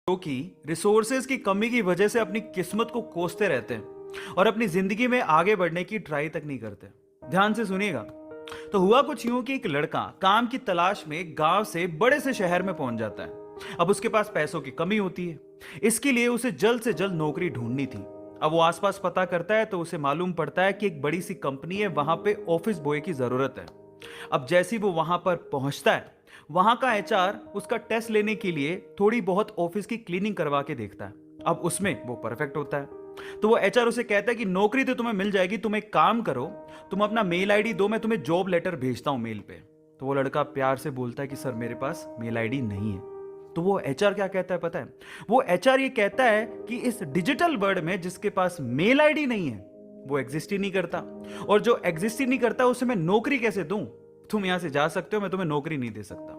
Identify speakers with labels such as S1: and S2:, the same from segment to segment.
S1: जो कि रिसोर्सेज की कमी की वजह से अपनी किस्मत को कोसते रहते हैं और अपनी जिंदगी में आगे बढ़ने की ट्राई तक नहीं करते। ध्यान से सुनिएगा। तो हुआ कुछ यूं कि एक लड़का काम की तलाश में गांव से बड़े से शहर में पहुंच जाता है। अब उसके पास पैसों की कमी होती है, इसके लिए उसे जल्द से जल्द नौकरी ढूंढनी थी। अब वो आसपास पता करता है तो उसे मालूम पड़ता है कि एक बड़ी सी कंपनी है, वहां पे ऑफिस बॉय की जरूरत है। अब जैसे ही वो वहां पर पहुंचता है, वहां का एचआर उसका टेस्ट लेने के लिए थोड़ी बहुत ऑफिस की क्लीनिंग करवा के देखता है। अब उसमें वो परफेक्ट होता है। तो वो एचआर उसे कहता है कि नौकरी तो तुम्हें मिल जाएगी, तुम एक काम करो, तुम अपना मेल आईडी दो, मैं तुम्हें जॉब लेटर भेजता हूं मेल पे। तो वो लड़का प्यार से बोलता है कि सर मेरे पास मेल आईडी नहीं है। तो वो एचआर क्या कहता है पता है? वो एचआर ये कहता है कि इस डिजिटल वर्ल्ड में जिसके पास मेल आईडी नहीं है वो एग्जिस्ट ही नहीं करता, और जो एग्जिस्ट ही नहीं करता उसे मैं नौकरी कैसे दूं? तुम यहां से जा सकते हो, मैं तुम्हें नौकरी नहीं दे सकता।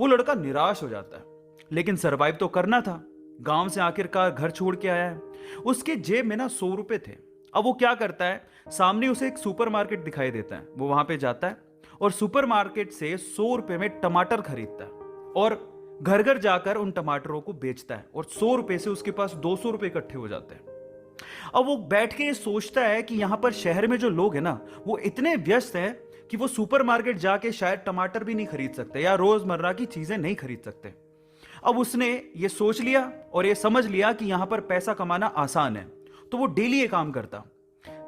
S1: वो लड़का निराश हो जाता है, लेकिन सरवाइव तो करना था। गांव से आखिरकार घर छोड़ के आया है। उसके जेब में ना 100 रुपए थे। अब वो क्या करता है, सामने उसे एक सुपरमार्केट दिखाई देता है। वो वहां पे जाता है और सुपरमार्केट से 100 रुपए में टमाटर खरीदता है और घर घर जाकर उन टमाटरों को बेचता है, और 100 रुपए से उसके पास 200 रुपए इकट्ठे हो जाते हैं। अब वो बैठ के सोचता है कि यहां पर शहर में जो लोग हैं ना, वो इतने व्यस्त हैं कि वो सुपरमार्केट जाके शायद टमाटर भी नहीं खरीद सकते या रोजमर्रा की चीजें नहीं खरीद सकते। अब उसने ये सोच लिया और ये समझ लिया कि यहां पर पैसा कमाना आसान है। तो वो डेली ये काम करता,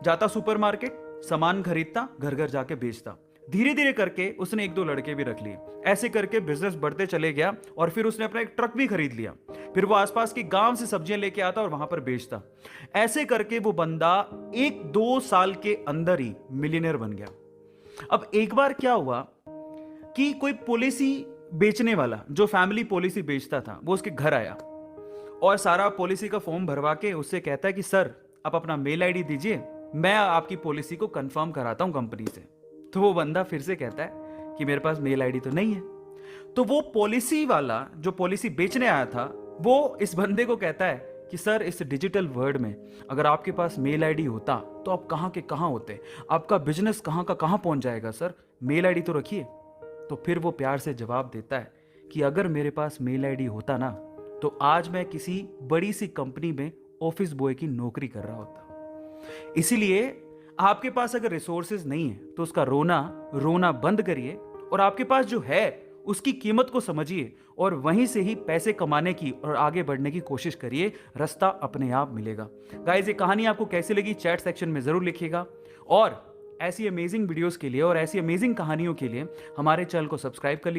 S1: जाता सुपरमार्केट, सामान खरीदता, घर घर जाके बेचता। धीरे धीरे करके उसने एक दो लड़के भी रख लिए। ऐसे करके बिजनेस बढ़ते चले गया और फिर उसने अपना एक ट्रक भी खरीद लिया। फिर वो आसपास के गांव से सब्जियां लेके आता और वहां पर बेचता। ऐसे करके वो बंदा 1-2 साल के अंदर ही मिलियनर बन गया। अब एक बार क्या हुआ कि कोई पॉलिसी बेचने वाला, जो फैमिली पॉलिसी बेचता था, वो उसके घर आया और सारा पॉलिसी का फॉर्म भरवा के उससे कहता है कि सर आप अपना मेल आईडी दीजिए, मैं आपकी पॉलिसी को कंफर्म कराता हूं कंपनी से। तो वो बंदा फिर से कहता है कि मेरे पास मेल आईडी तो नहीं है। तो वो पॉलिसी वाला जो पॉलिसी बेचने आया था, वो इस बंदे को कहता है कि सर इस डिजिटल वर्ल्ड में अगर आपके पास मेल आईडी होता तो आप कहाँ के कहाँ होते, आपका बिजनेस कहाँ का कहाँ पहुंच जाएगा, सर मेल आईडी तो रखिए। तो फिर वो प्यार से जवाब देता है कि अगर मेरे पास मेल आईडी होता ना, तो आज मैं किसी बड़ी सी कंपनी में ऑफिस बॉय की नौकरी कर रहा होता। इसीलिए आपके पास अगर रिसोर्सेज नहीं है तो उसका रोना रोना बंद करिए और आपके पास जो है उसकी कीमत को समझिए और वहीं से ही पैसे कमाने की और आगे बढ़ने की कोशिश करिए। रास्ता अपने आप मिलेगा। गाइस, ये कहानी आपको कैसी लगी चैट सेक्शन में जरूर लिखिएगा, और ऐसी अमेजिंग वीडियोस के लिए और ऐसी अमेजिंग कहानियों के लिए हमारे चैनल को सब्सक्राइब कर लीजिए।